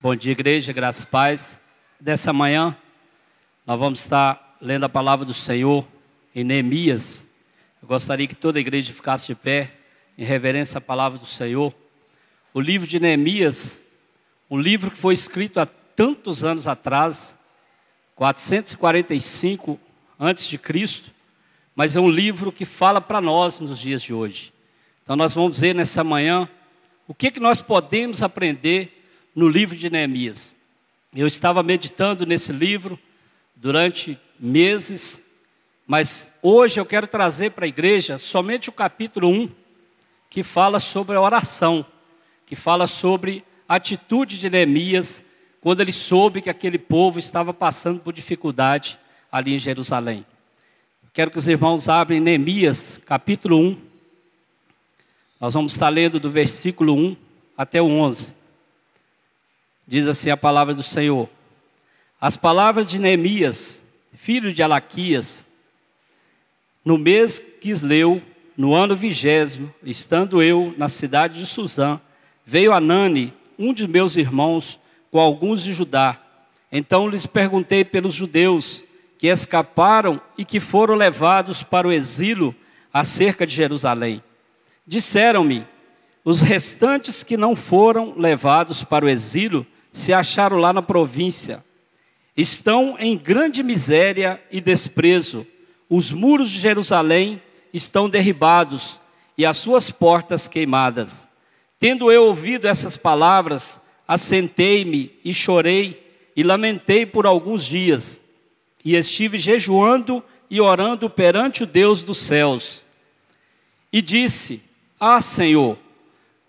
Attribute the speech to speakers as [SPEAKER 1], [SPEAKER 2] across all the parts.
[SPEAKER 1] Bom dia, igreja, graças e paz. Dessa manhã, nós vamos estar lendo a palavra do Senhor em Neemias. Eu gostaria que toda a igreja ficasse de pé, em reverência à palavra do Senhor. O livro de Neemias, um livro que foi escrito há tantos anos atrás, 445 a.C., mas é um livro que fala para nós nos dias de hoje. Então nós vamos ver nessa manhã o que nós podemos aprender no livro de Neemias. Eu estava meditando nesse livro durante meses, mas hoje eu quero trazer para a igreja somente o capítulo 1, que fala sobre a oração, que fala sobre a atitude de Neemias, quando ele soube que aquele povo estava passando por dificuldade ali em Jerusalém. Quero que os irmãos abrem Neemias, capítulo 1. Nós vamos estar lendo do versículo 1 até o 11. Diz assim a palavra do Senhor: as palavras de Neemias, filho de Alaquias, no mês Quisleu, no ano 20º, estando eu na cidade de Suzã, veio Anani, um de meus irmãos, com alguns de Judá. Então lhes perguntei pelos judeus que escaparam e que foram levados para o exílio acerca de Jerusalém. Disseram-me: os restantes que não foram levados para o exílio se acharam lá na província. Estão em grande miséria e desprezo. Os muros de Jerusalém estão derribados e as suas portas queimadas. Tendo eu ouvido essas palavras, assentei-me e chorei e lamentei por alguns dias. E estive jejuando e orando perante o Deus dos céus. E disse: ah, Senhor,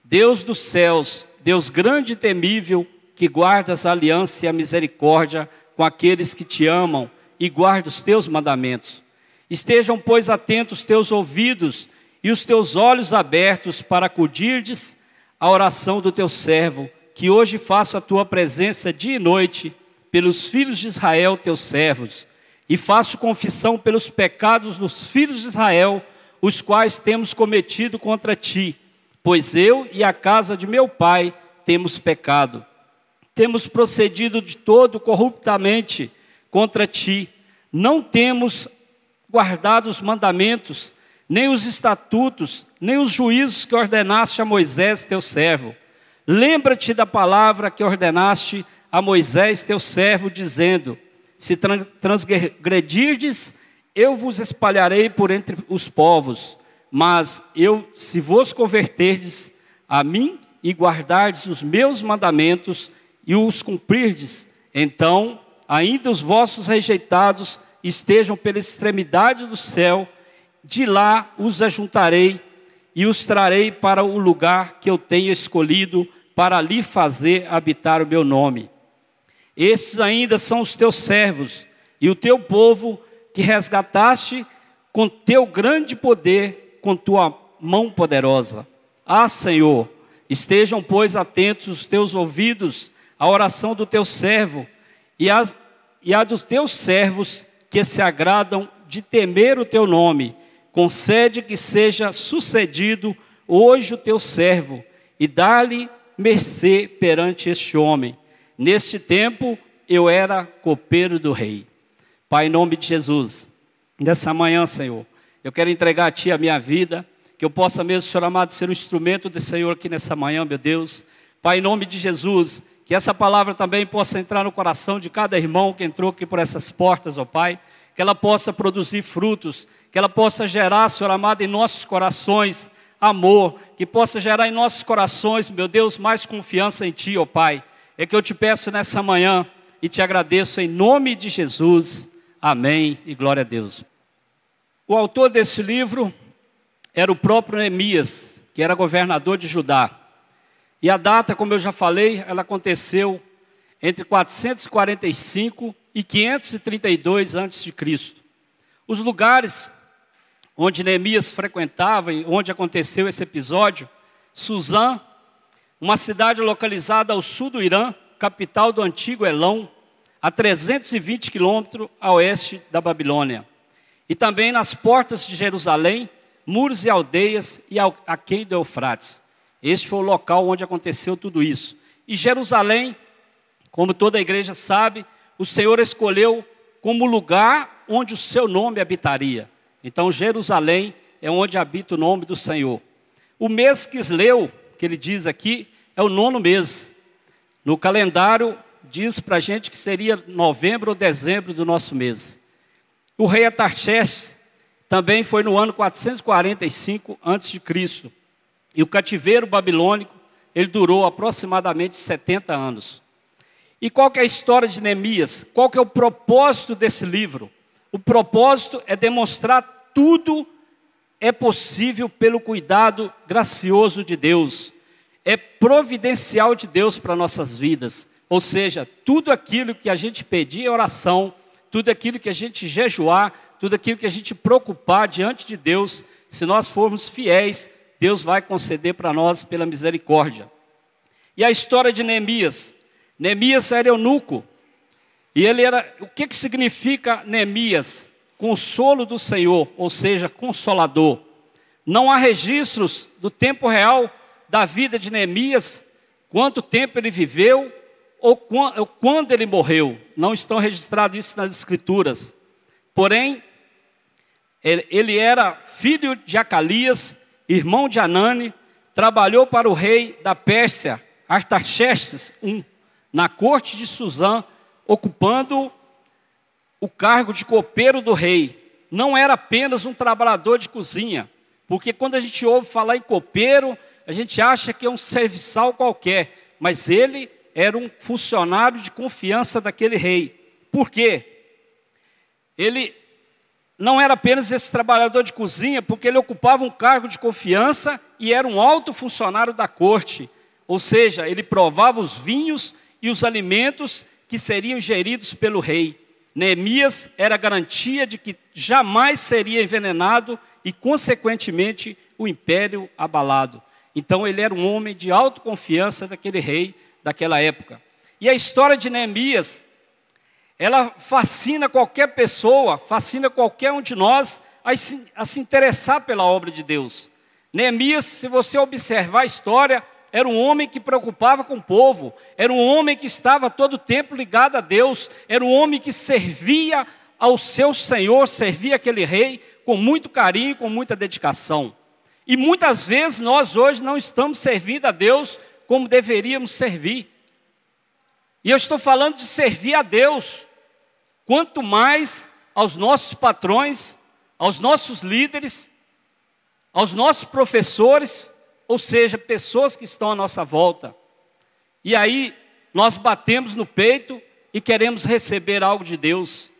[SPEAKER 1] Deus dos céus, Deus grande e temível, que guardas a aliança e a misericórdia com aqueles que te amam e guardam os teus mandamentos. Estejam, pois, atentos os teus ouvidos e os teus olhos abertos para acudirdes à oração do teu servo, que hoje faço a tua presença dia e noite pelos filhos de Israel, teus servos, e faço confissão pelos pecados dos filhos de Israel, os quais temos cometido contra ti, pois eu e a casa de meu pai temos pecado. Temos procedido de todo corruptamente contra ti. Não temos guardado os mandamentos, nem os estatutos, nem os juízos que ordenaste a Moisés, teu servo. Lembra-te da palavra que ordenaste a Moisés, teu servo, dizendo: se transgredirdes, eu vos espalharei por entre os povos. Mas se vos converterdes a mim e guardardes os meus mandamentos e os cumprirdes, então ainda os vossos rejeitados estejam pela extremidade do céu, de lá os ajuntarei e os trarei para o lugar que eu tenho escolhido para ali fazer habitar o meu nome. Estes ainda são os teus servos e o teu povo que resgataste com teu grande poder, com tua mão poderosa. Ah, Senhor, estejam, pois, atentos os teus ouvidos à oração do teu servo e a dos teus servos que se agradam de temer o teu nome. Concede que seja sucedido hoje o teu servo e dá-lhe mercê perante este homem. Neste tempo eu era copeiro do rei. Pai, em nome de Jesus, nessa manhã, Senhor, eu quero entregar a Ti a minha vida, que eu possa mesmo, Senhor amado, ser um instrumento do Senhor aqui nessa manhã, meu Deus. Pai, em nome de Jesus, que essa palavra também possa entrar no coração de cada irmão que entrou aqui por essas portas, ó Pai, que ela possa produzir frutos, que ela possa gerar, Senhor amado, em nossos corações amor, que possa gerar em nossos corações, meu Deus, mais confiança em Ti, ó Pai. É que eu te peço nessa manhã e te agradeço em nome de Jesus. Amém e glória a Deus. O autor desse livro era o próprio Neemias, que era governador de Judá. E a data, como eu já falei, ela aconteceu entre 445 e 532 a.C. Os lugares onde Neemias frequentava e onde aconteceu esse episódio: Suzã, uma cidade localizada ao sul do Irã, capital do antigo Elão, a 320 quilômetros a oeste da Babilônia. E também nas portas de Jerusalém, muros e aldeias e aquém do Eufrates. Este foi o local onde aconteceu tudo isso. E Jerusalém Como toda a igreja sabe, o Senhor escolheu como lugar onde o seu nome habitaria. Então, Jerusalém é onde habita o nome do Senhor. O mês Quisleu, que ele diz aqui, é o 9º mês. No calendário, diz para a gente que seria novembro ou dezembro do nosso mês. O rei Artaxerxes também foi no ano 445 a.C. E o cativeiro babilônico, ele durou aproximadamente 70 anos. E qual que é a história de Neemias? Qual que é o propósito desse livro? O propósito é demonstrar tudo é possível pelo cuidado gracioso de Deus. É providencial de Deus para nossas vidas. Ou seja, tudo aquilo que a gente pedir em oração, tudo aquilo que a gente jejuar, tudo aquilo que a gente preocupar diante de Deus, se nós formos fiéis, Deus vai conceder para nós pela misericórdia. E a história de Neemias. Neemias era eunuco. E ele era, o que significa Neemias? Consolo do Senhor, ou seja, consolador. Não há registros do tempo real da vida de Neemias, quanto tempo ele viveu, ou quando ele morreu. Não estão registrados isso nas Escrituras. Porém, ele era filho de Acalias, irmão de Anani, trabalhou para o rei da Pérsia, Artaxerxes I, na corte de Susã, ocupando o cargo de copeiro do rei. Não era apenas um trabalhador de cozinha, porque quando a gente ouve falar em copeiro, a gente acha que é um serviçal qualquer, mas ele era um funcionário de confiança daquele rei. Por quê? Ele não era apenas esse trabalhador de cozinha, porque ele ocupava um cargo de confiança e era um alto funcionário da corte. Ou seja, ele provava os vinhos e os alimentos que seriam geridos pelo rei. Neemias era a garantia de que jamais seria envenenado e, consequentemente, o império abalado. Então, ele era um homem de autoconfiança daquele rei daquela época. E a história de Neemias, ela fascina qualquer pessoa, fascina qualquer um de nós a se interessar pela obra de Deus. Neemias, se você observar a história, era um homem que preocupava com o povo, era um homem que estava todo o tempo ligado a Deus, era um homem que servia ao seu Senhor, servia aquele rei com muito carinho e com muita dedicação. E muitas vezes nós hoje não estamos servindo a Deus como deveríamos servir. E eu estou falando de servir a Deus, quanto mais aos nossos patrões, aos nossos líderes, aos nossos professores, ou seja, pessoas que estão à nossa volta. E aí nós batemos no peito e queremos receber algo de Deus.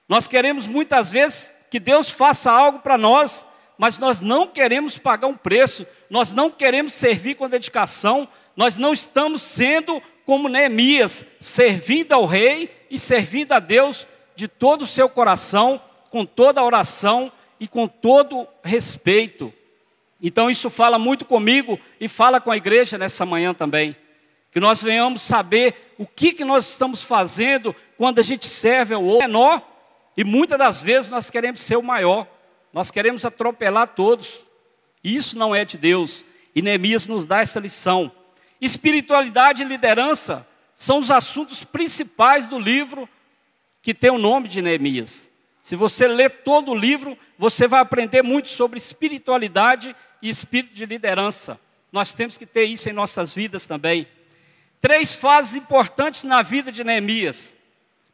[SPEAKER 1] Nós queremos muitas vezes que Deus faça algo para nós, mas nós não queremos pagar um preço, nós não queremos servir com dedicação, nós não estamos sendo como Neemias, servindo ao rei e servindo a Deus de todo o seu coração, com toda a oração e com todo respeito. Então isso fala muito comigo e fala com a igreja nessa manhã também. Que nós venhamos saber o que nós estamos fazendo quando a gente serve ao outro menor, e muitas das vezes nós queremos ser o maior, nós queremos atropelar todos. E isso não é de Deus. E Neemias nos dá essa lição. Espiritualidade e liderança são os assuntos principais do livro que tem o nome de Neemias. Se você ler todo o livro, você vai aprender muito sobre espiritualidade e espírito de liderança. Nós temos que ter isso em nossas vidas também. 3 fases importantes na vida de Neemias.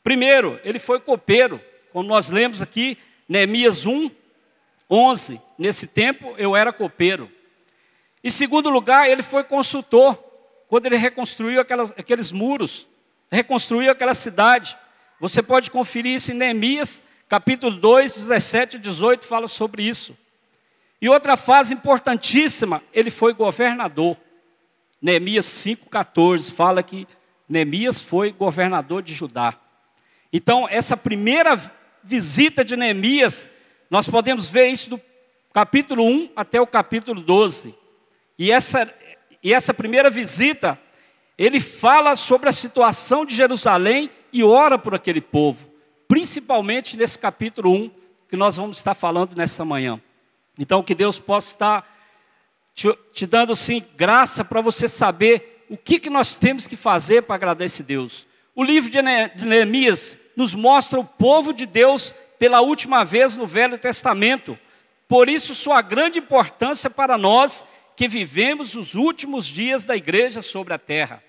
[SPEAKER 1] Primeiro, ele foi copeiro. Como nós lemos aqui, Neemias 1:11. Nesse tempo eu era copeiro. Em segundo lugar, ele foi consultor. Quando ele reconstruiu aqueles muros, reconstruiu aquela cidade. Você pode conferir isso em Neemias, capítulo 2, 17 e 18, fala sobre isso. E outra fase importantíssima, ele foi governador. Neemias 5:14 fala que Neemias foi governador de Judá. Então, essa primeira visita de Neemias, nós podemos ver isso do capítulo 1 até o capítulo 12. E essa primeira visita, ele fala sobre a situação de Jerusalém e ora por aquele povo. Principalmente nesse capítulo 1, que nós vamos estar falando nessa manhã. Então, que Deus possa estar te dando, sim, graça para você saber o que nós temos que fazer para agradar esse Deus. O livro de Neemias nos mostra o povo de Deus pela última vez no Velho Testamento. Por isso, sua grande importância para nós que vivemos os últimos dias da igreja sobre a terra.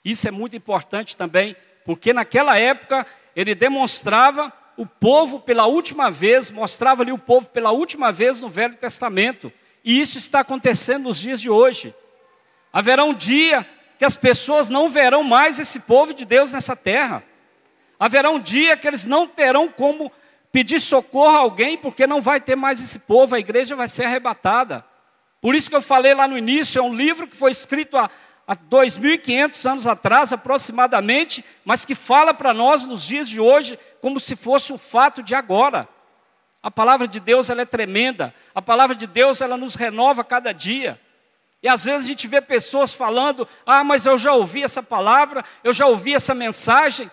[SPEAKER 1] Isso é muito importante também, porque naquela época ele demonstrava o povo pela última vez, mostrava ali o povo pela última vez no Velho Testamento. E isso está acontecendo nos dias de hoje. Haverá um dia que as pessoas não verão mais esse povo de Deus nessa terra. Haverá um dia que eles não terão como pedir socorro a alguém, porque não vai ter mais esse povo, a igreja vai ser arrebatada. Por isso que eu falei lá no início, é um livro que foi escrito há 2.500 anos atrás, aproximadamente, mas que fala para nós nos dias de hoje, como se fosse um fato de agora. A palavra de Deus, ela é tremenda. A palavra de Deus, ela nos renova cada dia. E às vezes a gente vê pessoas falando, mas eu já ouvi essa palavra, eu já ouvi essa mensagem.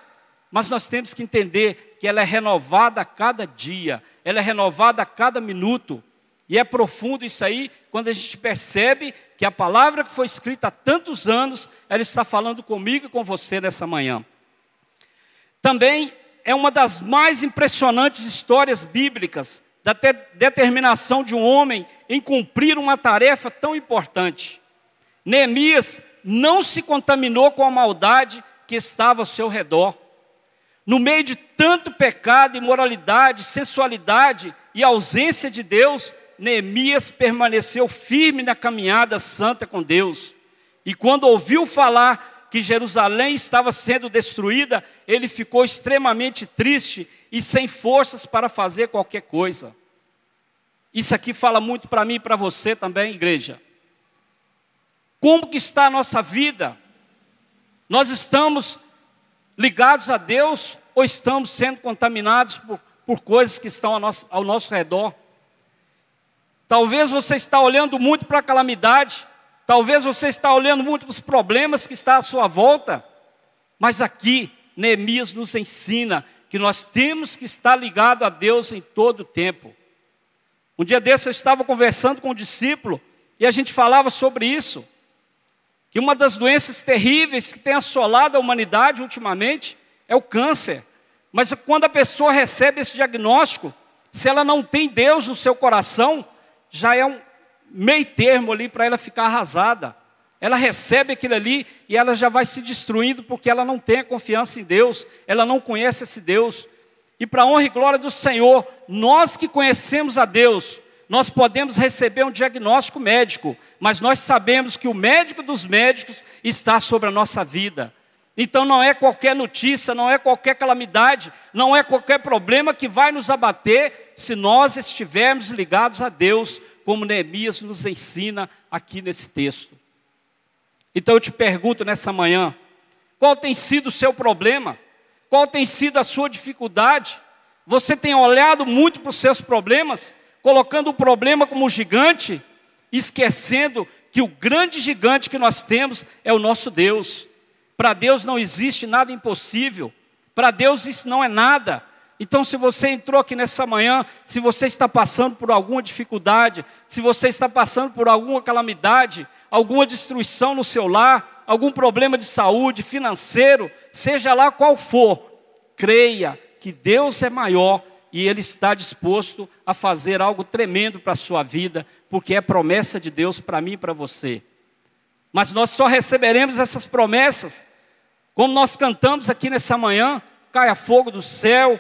[SPEAKER 1] Mas nós temos que entender que ela é renovada a cada dia, ela é renovada a cada minuto. E é profundo isso aí, quando a gente percebe que a palavra que foi escrita há tantos anos, ela está falando comigo e com você nessa manhã. Também é uma das mais impressionantes histórias bíblicas da determinação de um homem em cumprir uma tarefa tão importante. Neemias não se contaminou com a maldade que estava ao seu redor. No meio de tanto pecado, imoralidade, sensualidade e ausência de Deus, Neemias permaneceu firme na caminhada santa com Deus. E quando ouviu falar que Jerusalém estava sendo destruída, ele ficou extremamente triste e sem forças para fazer qualquer coisa. Isso aqui fala muito para mim e para você também, igreja. Como que está a nossa vida? Nós estamos ligados a Deus ou estamos sendo contaminados por coisas que estão ao nosso redor? Talvez você está olhando muito para a calamidade, talvez você está olhando muito para os problemas que estão à sua volta, mas aqui Neemias nos ensina que nós temos que estar ligados a Deus em todo o tempo. Um dia desse eu estava conversando com um discípulo e a gente falava sobre isso, que uma das doenças terríveis que tem assolado a humanidade ultimamente é o câncer. Mas quando a pessoa recebe esse diagnóstico, se ela não tem Deus no seu coração, já é um meio termo ali para ela ficar arrasada. Ela recebe aquilo ali e ela já vai se destruindo porque ela não tem a confiança em Deus, ela não conhece esse Deus. E para a honra e glória do Senhor, nós que conhecemos a Deus, nós podemos receber um diagnóstico médico, mas nós sabemos que o médico dos médicos está sobre a nossa vida. Então não é qualquer notícia, não é qualquer calamidade, não é qualquer problema que vai nos abater se nós estivermos ligados a Deus, como Neemias nos ensina aqui nesse texto. Então eu te pergunto nessa manhã, qual tem sido o seu problema? Qual tem sido a sua dificuldade? Você tem olhado muito para os seus problemas, colocando o problema como um gigante, esquecendo que o grande gigante que nós temos é o nosso Deus. Para Deus não existe nada impossível, para Deus isso não é nada. Então se você entrou aqui nessa manhã, se você está passando por alguma dificuldade, se você está passando por alguma calamidade, alguma destruição no seu lar, algum problema de saúde, financeiro, seja lá qual for, creia que Deus é maior e Ele está disposto a fazer algo tremendo para a sua vida, porque é promessa de Deus para mim e para você. Mas nós só receberemos essas promessas, como nós cantamos aqui nessa manhã, caia fogo do céu,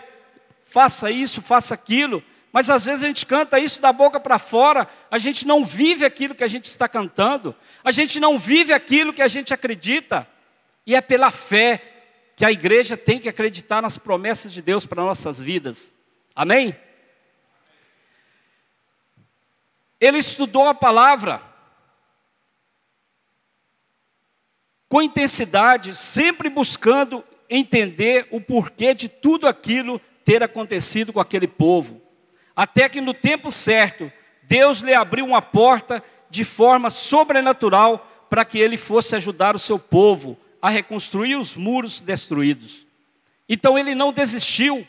[SPEAKER 1] faça isso, faça aquilo. Mas às vezes a gente canta isso da boca para fora, a gente não vive aquilo que a gente está cantando, a gente não vive aquilo que a gente acredita. E é pela fé que a igreja tem que acreditar nas promessas de Deus para nossas vidas. Amém? Ele estudou a palavra com intensidade, sempre buscando entender o porquê de tudo aquilo ter acontecido com aquele povo. Até que no tempo certo, Deus lhe abriu uma porta de forma sobrenatural para que ele fosse ajudar o seu povo a reconstruir os muros destruídos. Então ele não desistiu.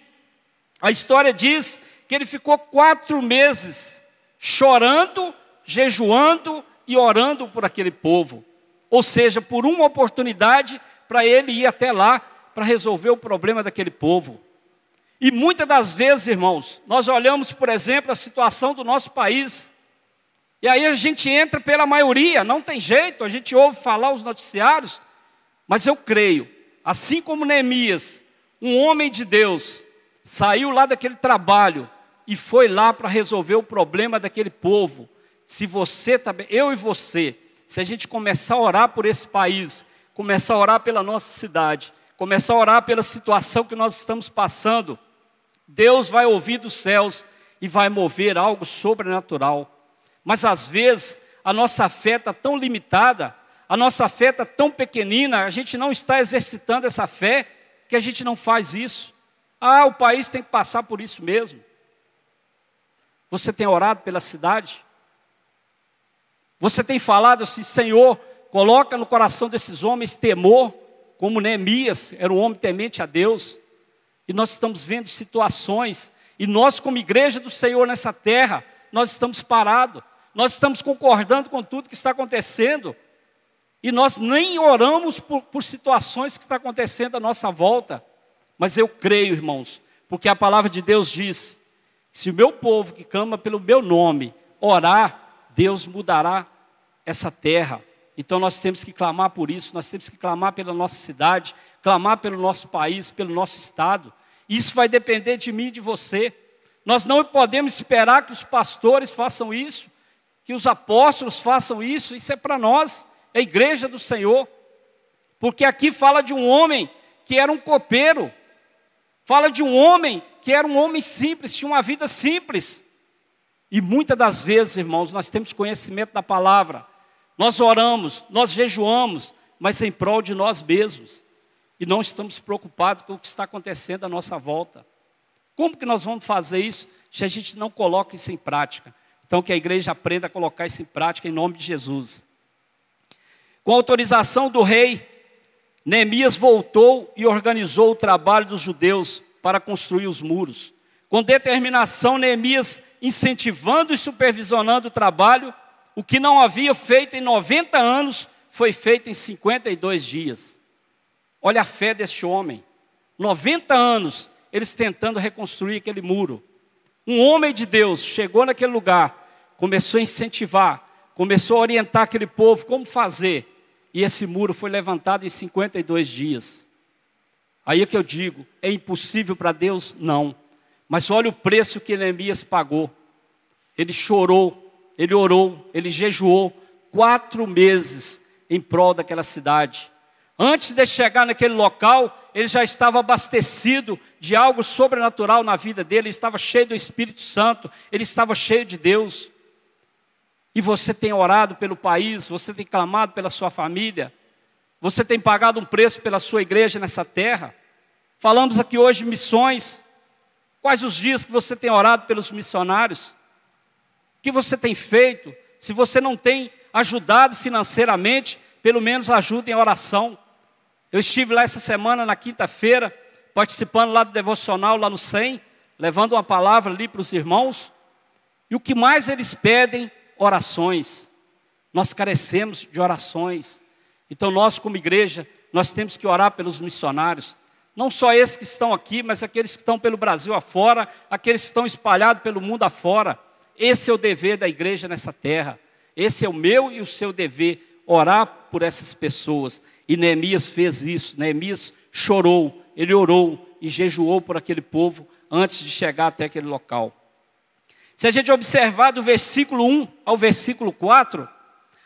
[SPEAKER 1] A história diz que ele ficou 4 meses chorando, jejuando e orando por aquele povo. Ou seja, por uma oportunidade para ele ir até lá para resolver o problema daquele povo. E muitas das vezes, irmãos, nós olhamos, por exemplo, a situação do nosso país, e aí a gente entra pela maioria, não tem jeito, a gente ouve falar os noticiários, mas eu creio, assim como Neemias, um homem de Deus, saiu lá daquele trabalho e foi lá para resolver o problema daquele povo. Se você também, eu e você, se a gente começar a orar por esse país, começar a orar pela nossa cidade, começar a orar pela situação que nós estamos passando, Deus vai ouvir dos céus e vai mover algo sobrenatural. Mas às vezes a nossa fé está tão limitada, a nossa fé está tão pequenina, a gente não está exercitando essa fé, que a gente não faz isso. Ah, o país tem que passar por isso mesmo. Você tem orado pela cidade? Você tem falado assim, Senhor, coloca no coração desses homens temor, como Neemias, era um homem temente a Deus. E nós estamos vendo situações, e nós como igreja do Senhor nessa terra, nós estamos parados, nós estamos concordando com tudo que está acontecendo, e nós nem oramos por situações que estão acontecendo à nossa volta. Mas eu creio, irmãos, porque a palavra de Deus diz, se o meu povo que clama pelo meu nome orar, Deus mudará essa terra. Então nós temos que clamar por isso, nós temos que clamar pela nossa cidade, clamar pelo nosso país, pelo nosso estado. Isso vai depender de mim e de você. Nós não podemos esperar que os pastores façam isso, que os apóstolos façam isso. Isso é para nós, é a igreja do Senhor. Porque aqui fala de um homem que era um copeiro. Fala de um homem que era um homem simples, tinha uma vida simples. E muitas das vezes, irmãos, nós temos conhecimento da palavra. Nós oramos, nós jejuamos, mas em prol de nós mesmos. E não estamos preocupados com o que está acontecendo à nossa volta. Como que nós vamos fazer isso se a gente não coloca isso em prática? Então que a igreja aprenda a colocar isso em prática em nome de Jesus. Com a autorização do rei, Neemias voltou e organizou o trabalho dos judeus para construir os muros. Com determinação, Neemias incentivando e supervisionando o trabalho, o que não havia feito em 90 anos, foi feito em 52 dias. Olha a fé deste homem. 90 anos, eles tentando reconstruir aquele muro. Um homem de Deus chegou naquele lugar, começou a incentivar, começou a orientar aquele povo como fazer. E esse muro foi levantado em 52 dias. Aí é que eu digo, é impossível para Deus? Não. Mas olha o preço que Neemias pagou. Ele chorou, ele orou, ele jejuou 4 meses em prol daquela cidade. Antes de chegar naquele local, ele já estava abastecido de algo sobrenatural na vida dele. Ele estava cheio do Espírito Santo, ele estava cheio de Deus. E você tem orado pelo país, você tem clamado pela sua família, você tem pagado um preço pela sua igreja nessa terra. Falamos aqui hoje de missões. Quais os dias que você tem orado pelos missionários? O que você tem feito? Se você não tem ajudado financeiramente, pelo menos ajude em oração. Eu estive lá essa semana, na quinta-feira, participando lá do devocional, lá no 100, levando uma palavra ali para os irmãos. E o que mais eles pedem? Orações. Nós carecemos de orações. Então nós como igreja, nós temos que orar pelos missionários. Não só esses que estão aqui, mas aqueles que estão pelo Brasil afora, aqueles que estão espalhados pelo mundo afora. Esse é o dever da igreja nessa terra. Esse é o meu e o seu dever, orar por essas pessoas. E Neemias fez isso. Neemias chorou, ele orou e jejuou por aquele povo antes de chegar até aquele local. Se a gente observar do versículo 1 ao versículo 4,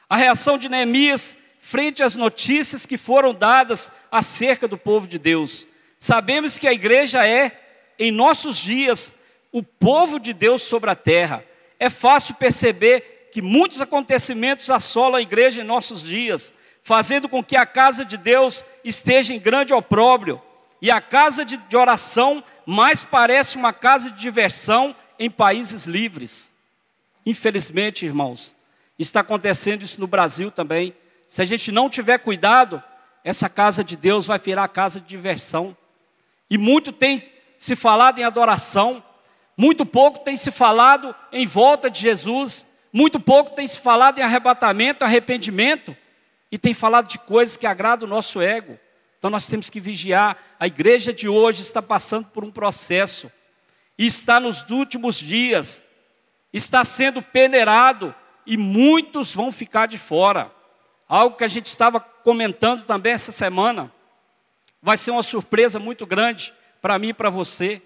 [SPEAKER 1] a reação de Neemias frente às notícias que foram dadas acerca do povo de Deus. Sabemos que a igreja é, em nossos dias, o povo de Deus sobre a terra. É fácil perceber que muitos acontecimentos assolam a igreja em nossos dias, fazendo com que a casa de Deus esteja em grande opróbrio. E a casa de oração mais parece uma casa de diversão em países livres. Infelizmente, irmãos, está acontecendo isso no Brasil também. Se a gente não tiver cuidado, essa casa de Deus vai virar casa de diversão. E muito tem se falado em adoração, muito pouco tem se falado em volta de Jesus, muito pouco tem se falado em arrebatamento, arrependimento. e tem falado de coisas que agradam o nosso ego. Então nós temos que vigiar. A igreja de hoje está passando por um processo, e está nos últimos dias, está sendo peneirado, e muitos vão ficar de fora. Algo que a gente estava comentando também essa semana, vai ser uma surpresa muito grande para mim e para você.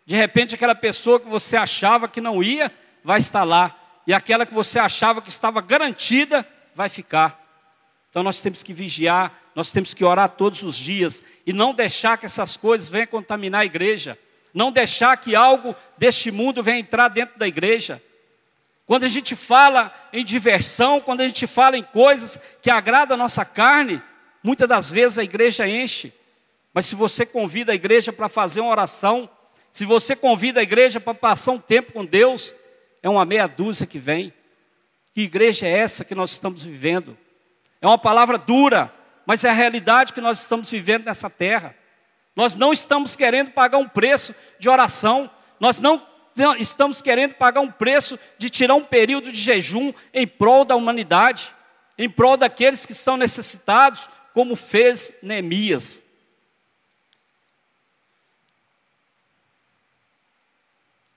[SPEAKER 1] De repente aquela pessoa que você achava que não ia, vai estar lá. E aquela que você achava que estava garantida, vai ficar. Então nós temos que vigiar, nós temos que orar todos os dias, e não deixar que essas coisas venham contaminar a igreja. Não deixar que algo deste mundo venha entrar dentro da igreja. Quando a gente fala em diversão, quando a gente fala em coisas que agradam a nossa carne, muitas das vezes a igreja enche. Mas se você convida a igreja para fazer uma oração, se você convida a igreja para passar um tempo com Deus, é uma meia dúzia que vem. Que igreja é essa que nós estamos vivendo? É uma palavra dura, mas é a realidade que nós estamos vivendo nessa terra. Nós não estamos querendo pagar um preço de oração, nós não estamos querendo pagar um preço de tirar um período de jejum em prol da humanidade, em prol daqueles que estão necessitados, como fez Neemias.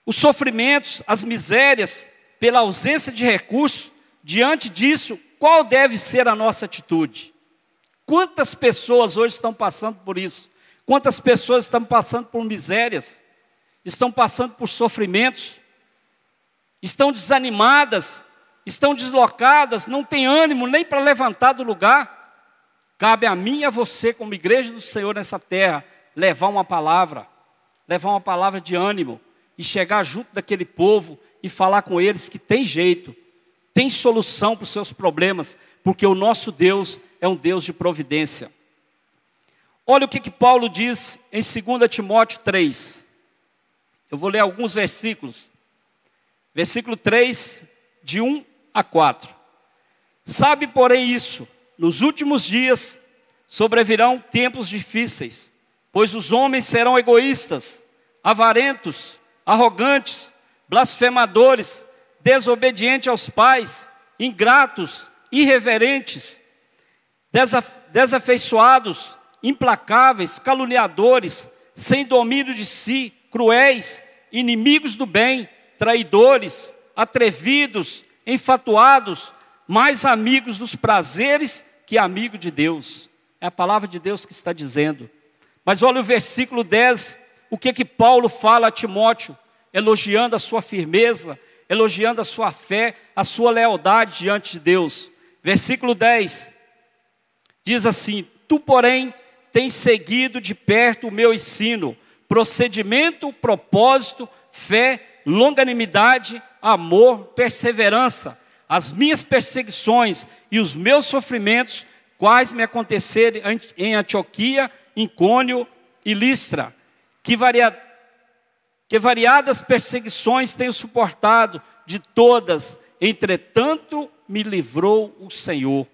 [SPEAKER 1] Os sofrimentos, as misérias, pela ausência de recursos, diante disso, qual deve ser a nossa atitude? Quantas pessoas hoje estão passando por isso? Quantas pessoas estão passando por misérias? Estão passando por sofrimentos? Estão desanimadas? Estão deslocadas? Não têm ânimo nem para levantar do lugar? Cabe a mim e a você, como igreja do Senhor nessa terra, levar uma palavra de ânimo, e chegar junto daquele povo e falar com eles que tem jeito, tem solução para os seus problemas, porque o nosso Deus é um Deus de providência. Olha o que Paulo diz em 2 Timóteo 3. Eu vou ler alguns versículos. Versículo 3, de 1 a 4. Sabe, porém, isso, nos últimos dias sobrevirão tempos difíceis, pois os homens serão egoístas, avarentos, arrogantes, blasfemadores, desobedientes aos pais, ingratos, irreverentes, desafeiçoados, implacáveis, caluniadores, sem domínio de si, cruéis, inimigos do bem, traidores, atrevidos, enfatuados, mais amigos dos prazeres que amigos de Deus. É a palavra de Deus que está dizendo. Mas olha o versículo 10, o que Paulo fala a Timóteo, elogiando a sua firmeza, elogiando a sua fé, a sua lealdade diante de Deus. Versículo 10, diz assim: tu, porém, tens seguido de perto o meu ensino, procedimento, propósito, fé, longanimidade, amor, perseverança, as minhas perseguições e os meus sofrimentos, quais me aconteceram em Antioquia, Icônio e Listra, que variadas perseguições tenho suportado, de todas, entretanto me livrou o Senhor.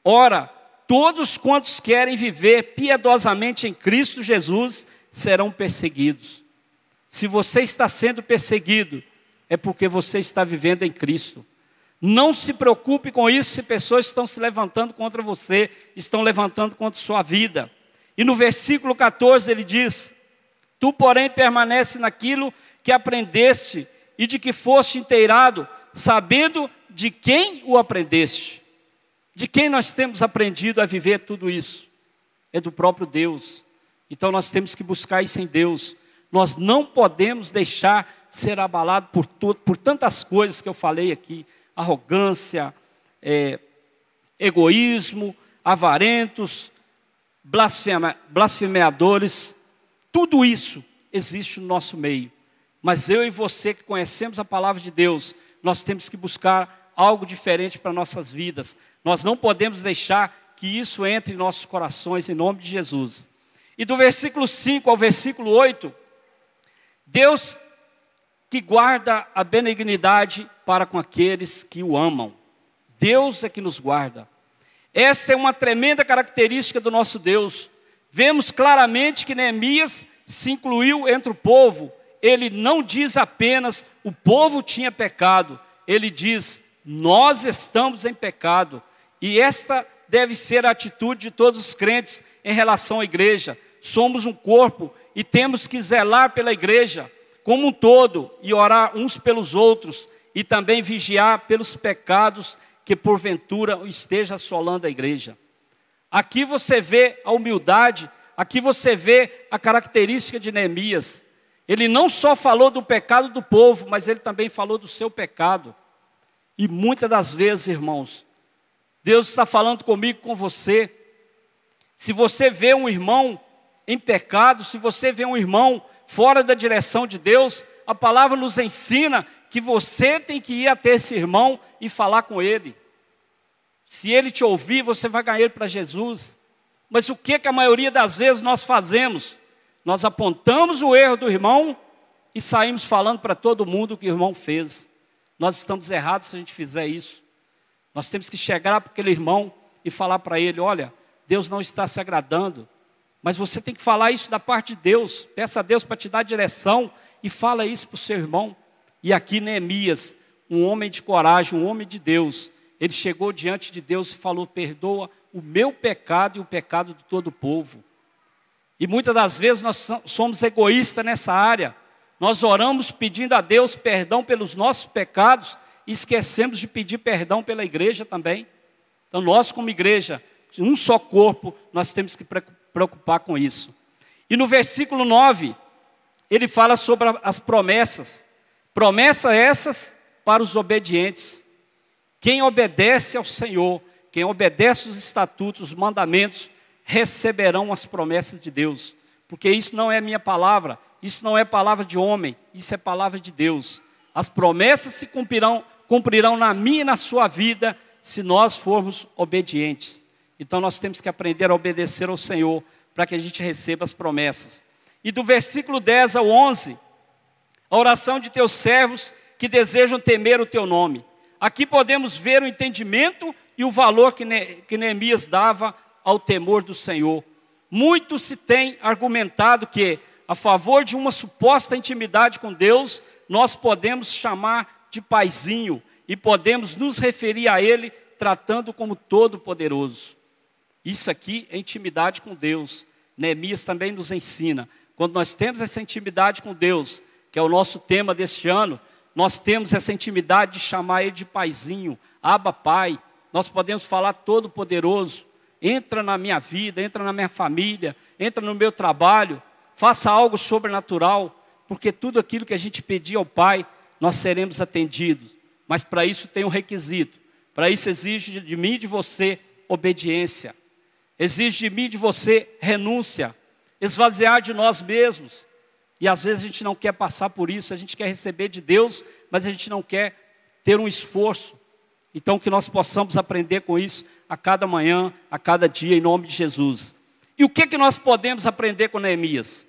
[SPEAKER 1] Ora, todos quantos querem viver piedosamente em Cristo Jesus, serão perseguidos. Se você está sendo perseguido, é porque você está vivendo em Cristo. Não se preocupe com isso se pessoas estão se levantando contra você, estão levantando contra sua vida. E no versículo 14 ele diz: tu, porém, permanece naquilo que aprendeste e de que foste inteirado, sabendo de quem o aprendeste. De quem nós temos aprendido a viver tudo isso? É do próprio Deus. Então nós temos que buscar isso em Deus. Nós não podemos deixar ser abalado por tantas coisas que eu falei aqui. Arrogância, egoísmo, avarentos, blasfemadores. Tudo isso existe no nosso meio. Mas eu e você que conhecemos a palavra de Deus, nós temos que buscar algo diferente para nossas vidas. Nós não podemos deixar que isso entre em nossos corações, em nome de Jesus. E do versículo 5 ao versículo 8, Deus que guarda a benignidade para com aqueles que o amam. Deus é que nos guarda. Esta é uma tremenda característica do nosso Deus. Vemos claramente que Neemias se incluiu entre o povo. Ele não diz apenas o povo tinha pecado. Ele diz: nós estamos em pecado. E esta deve ser a atitude de todos os crentes em relação à igreja. Somos um corpo e temos que zelar pela igreja como um todo e orar uns pelos outros e também vigiar pelos pecados que porventura esteja assolando a igreja. Aqui você vê a humildade, aqui você vê a característica de Neemias. Ele não só falou do pecado do povo, mas ele também falou do seu pecado. E muitas das vezes, irmãos, Deus está falando comigo, com você. Se você vê um irmão em pecado, se você vê um irmão fora da direção de Deus, a palavra nos ensina que você tem que ir até esse irmão e falar com ele. Se ele te ouvir, você vai ganhar ele para Jesus. Mas o que a maioria das vezes nós fazemos? Nós apontamos o erro do irmão e saímos falando para todo mundo o que o irmão fez. Nós estamos errados se a gente fizer isso. Nós temos que chegar para aquele irmão e falar para ele: olha, Deus não está se agradando, mas você tem que falar isso da parte de Deus. Peça a Deus para te dar direção e fala isso para o seu irmão. E aqui Neemias, um homem de coragem, um homem de Deus, ele chegou diante de Deus e falou: perdoa o meu pecado e o pecado de todo o povo. E muitas das vezes nós somos egoístas nessa área. Nós oramos pedindo a Deus perdão pelos nossos pecados e esquecemos de pedir perdão pela igreja também. Então nós, como igreja, um só corpo, nós temos que preocupar com isso. E no versículo 9, ele fala sobre as promessas. Promessas essas para os obedientes. Quem obedece ao Senhor, quem obedece os estatutos, os mandamentos, receberão as promessas de Deus. Porque isso não é minha palavra, isso não é palavra de homem, isso é palavra de Deus. As promessas se cumprirão na minha e na sua vida, se nós formos obedientes. Então nós temos que aprender a obedecer ao Senhor, para que a gente receba as promessas. E do versículo 10 ao 11, a oração de teus servos que desejam temer o teu nome. Aqui podemos ver o entendimento e o valor que Neemias dava ao temor do Senhor. Muito se tem argumentado que, a favor de uma suposta intimidade com Deus, nós podemos chamar de paizinho e podemos nos referir a Ele tratando como todo-poderoso. Isso aqui é intimidade com Deus. Neemias também nos ensina. Quando nós temos essa intimidade com Deus, que é o nosso tema deste ano, nós temos essa intimidade de chamar Ele de paizinho, Abba Pai. Nós podemos falar todo-poderoso. Entra na minha vida, entra na minha família, entra no meu trabalho, faça algo sobrenatural, porque tudo aquilo que a gente pedir ao Pai, nós seremos atendidos. Mas para isso tem um requisito. Para isso exige de mim e de você obediência. Exige de mim e de você renúncia. Esvaziar de nós mesmos. E às vezes a gente não quer passar por isso, a gente quer receber de Deus, mas a gente não quer ter um esforço. Então que nós possamos aprender com isso a cada manhã, a cada dia, em nome de Jesus. E o que nós podemos aprender com Neemias?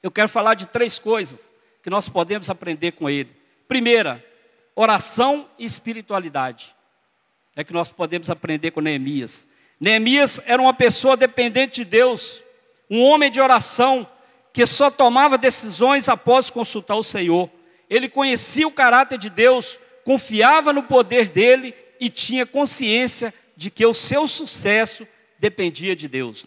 [SPEAKER 1] Eu quero falar de 3 coisas que nós podemos aprender com ele. Primeira, oração e espiritualidade. É que nós podemos aprender com Neemias. Neemias era uma pessoa dependente de Deus, um homem de oração, que só tomava decisões após consultar o Senhor. Ele conhecia o caráter de Deus, confiava no poder dele e tinha consciência de que o seu sucesso dependia de Deus.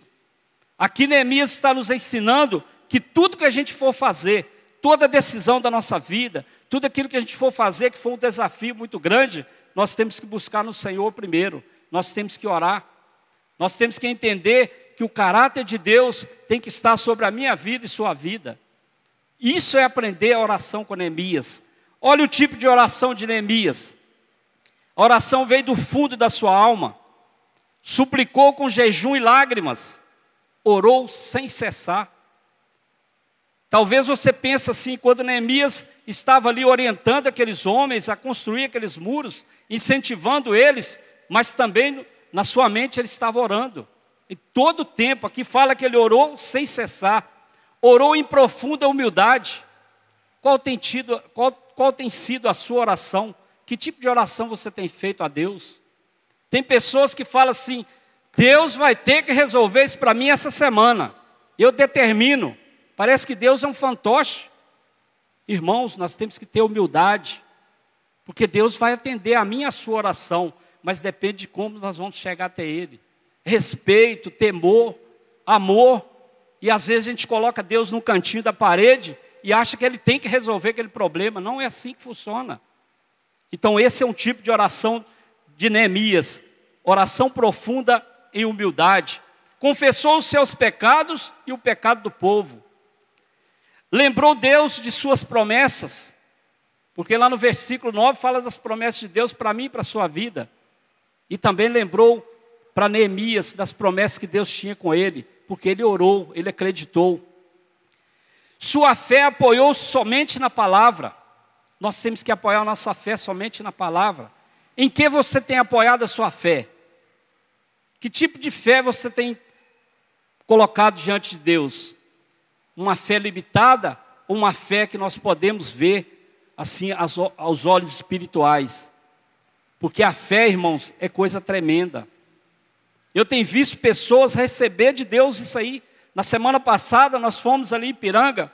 [SPEAKER 1] Aqui Neemias está nos ensinando que tudo que a gente for fazer, toda decisão da nossa vida, tudo aquilo que a gente for fazer, que for um desafio muito grande, nós temos que buscar no Senhor primeiro, nós temos que orar, nós temos que entender que o caráter de Deus tem que estar sobre a minha vida e sua vida. Isso é aprender a oração com Neemias. Olha o tipo de oração de Neemias. A oração veio do fundo da sua alma, suplicou com jejum e lágrimas, orou sem cessar. Talvez você pense assim, quando Neemias estava ali orientando aqueles homens a construir aqueles muros, incentivando eles, mas também na sua mente ele estava orando. E todo o tempo, aqui fala que ele orou sem cessar, orou em profunda humildade. Qual tem sido a sua oração? Que tipo de oração você tem feito a Deus? Tem pessoas que falam assim, Deus vai ter que resolver isso para mim essa semana. Eu determino. Parece que Deus é um fantoche. Irmãos, nós temos que ter humildade, porque Deus vai atender a minha e a sua oração, mas depende de como nós vamos chegar até Ele. respeito, temor, amor. E às vezes a gente coloca Deus no cantinho da parede e acha que Ele tem que resolver aquele problema. Não é assim que funciona. Então esse é um tipo de oração de Neemias. Oração profunda em humildade. Confessou os seus pecados e o pecado do povo. Lembrou Deus de suas promessas. Porque lá no versículo 9 fala das promessas de Deus para mim e para a sua vida. E também lembrou para Neemias das promessas que Deus tinha com ele. Porque ele orou, ele acreditou. Sua fé apoiou somente na palavra. Nós temos que apoiar a nossa fé somente na palavra. Em que você tem apoiado a sua fé? Que tipo de fé você tem colocado diante de Deus? Uma fé limitada ou uma fé que nós podemos ver assim aos olhos espirituais? Porque a fé, irmãos, é coisa tremenda. Eu tenho visto pessoas receber de Deus isso aí. Na semana passada nós fomos ali em Ipiranga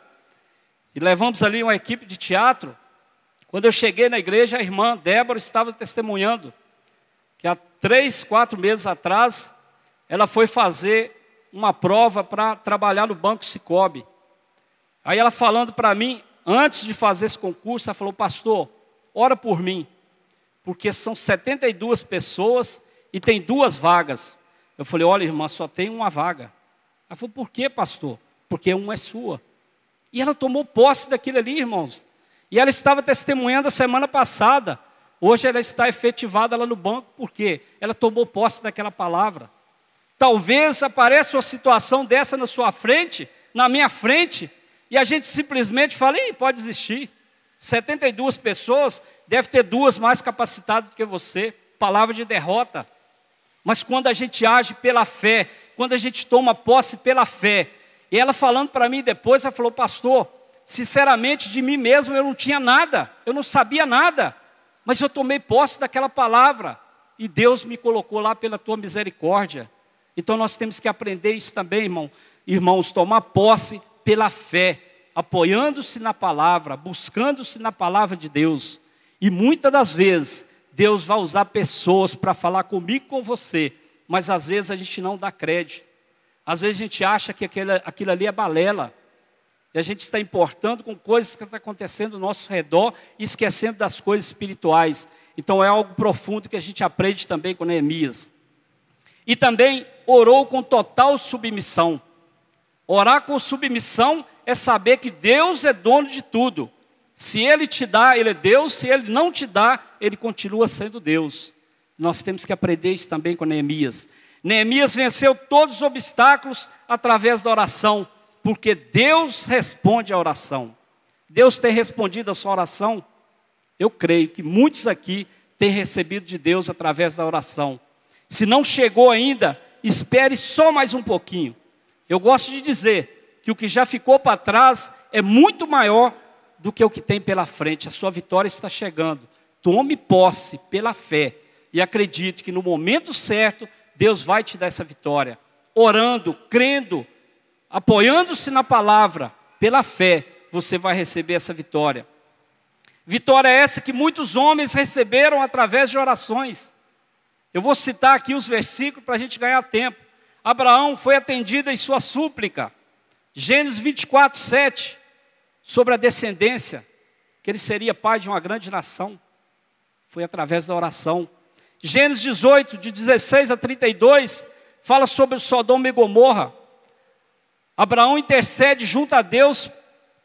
[SPEAKER 1] e levamos ali uma equipe de teatro. Quando eu cheguei na igreja, a irmã Débora estava testemunhando que há 3, 4 meses atrás ela foi fazer uma prova para trabalhar no Banco Sicoob. Aí ela falando para mim, antes de fazer esse concurso, ela falou: pastor, ora por mim, porque são 72 pessoas e tem 2 vagas. Eu falei: olha, irmã, só tem uma vaga. Ela falou: por quê, pastor? Porque uma é sua. E ela tomou posse daquilo ali, irmãos. E ela estava testemunhando a semana passada. Hoje ela está efetivada lá no banco. Por quê? Ela tomou posse daquela palavra. Talvez apareça uma situação dessa na sua frente, na minha frente, e a gente simplesmente fala: ih, pode existir. 72 pessoas, deve ter 2 mais capacitadas do que você. Palavra de derrota. Mas quando a gente age pela fé, quando a gente toma posse pela fé, e ela falando para mim depois, ela falou: pastor, sinceramente de mim mesmo eu não tinha nada, eu não sabia nada, mas eu tomei posse daquela palavra, e Deus me colocou lá pela tua misericórdia. Então nós temos que aprender isso também, irmãos, tomar posse pela fé, apoiando-se na palavra, buscando-se na palavra de Deus. E muitas das vezes, Deus vai usar pessoas para falar comigo e com você, mas às vezes a gente não dá crédito. Às vezes a gente acha que aquilo ali é balela. E a gente está importando com coisas que estão acontecendo ao nosso redor e esquecendo das coisas espirituais. Então é algo profundo que a gente aprende também com Neemias. E também orou com total submissão. Orar com submissão é saber que Deus é dono de tudo. Se Ele te dá, Ele é Deus. Se Ele não te dá, Ele continua sendo Deus. Nós temos que aprender isso também com Neemias. Neemias venceu todos os obstáculos através da oração, porque Deus responde à oração. Deus tem respondido a sua oração. Eu creio que muitos aqui têm recebido de Deus através da oração. Se não chegou ainda, espere só mais um pouquinho. Eu gosto de dizer que o que já ficou para trás é muito maior do que o que tem pela frente. A sua vitória está chegando. Tome posse pela fé e acredite que no momento certo Deus vai te dar essa vitória. Orando, crendo, apoiando-se na palavra, pela fé, você vai receber essa vitória. Vitória essa que muitos homens receberam através de orações. Eu vou citar aqui os versículos para a gente ganhar tempo. Abraão foi atendido em sua súplica. Gênesis 24, 7, sobre a descendência, que ele seria pai de uma grande nação. Foi através da oração. Gênesis 18, de 16 a 32, fala sobre Sodoma e Gomorra. Abraão intercede junto a Deus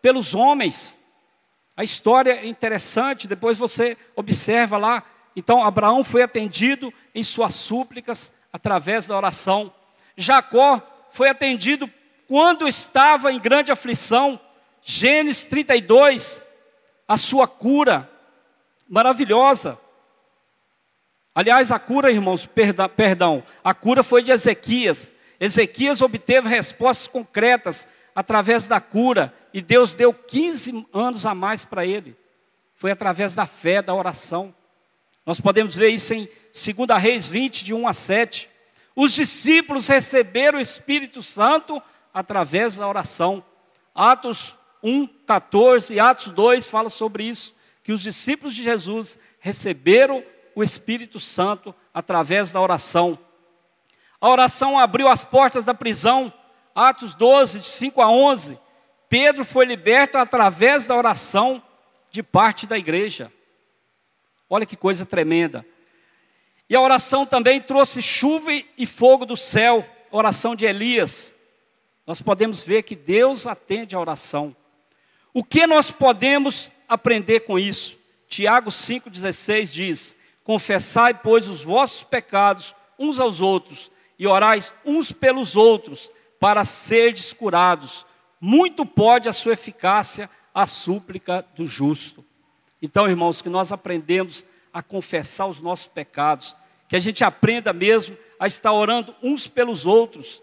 [SPEAKER 1] pelos homens. A história é interessante, depois você observa lá. Então Abraão foi atendido em suas súplicas através da oração. Jacó foi atendido quando estava em grande aflição. Gênesis 32, a sua cura maravilhosa. Aliás, a cura, irmãos, perdão, a cura foi de Ezequias. Ezequias obteve respostas concretas através da cura, e Deus deu 15 anos a mais para ele. Foi através da fé, da oração. Nós podemos ver isso em 2 Reis 20, de 1 a 7. Os discípulos receberam o Espírito Santo através da oração. Atos 1, 14 e Atos 2 fala sobre isso, que os discípulos de Jesus receberam o Espírito Santo através da oração. A oração abriu as portas da prisão. Atos 12, de 5 a 11. Pedro foi liberto através da oração de parte da igreja. Olha que coisa tremenda. E a oração também trouxe chuva e fogo do céu. Oração de Elias. Nós podemos ver que Deus atende a oração. O que nós podemos aprender com isso? Tiago 5,16 diz: confessai, pois, os vossos pecados uns aos outros, e orais uns pelos outros, para serdes curados. Muito pode a sua eficácia a súplica do justo. Então, irmãos, que nós aprendemos a confessar os nossos pecados, que a gente aprenda mesmo a estar orando uns pelos outros,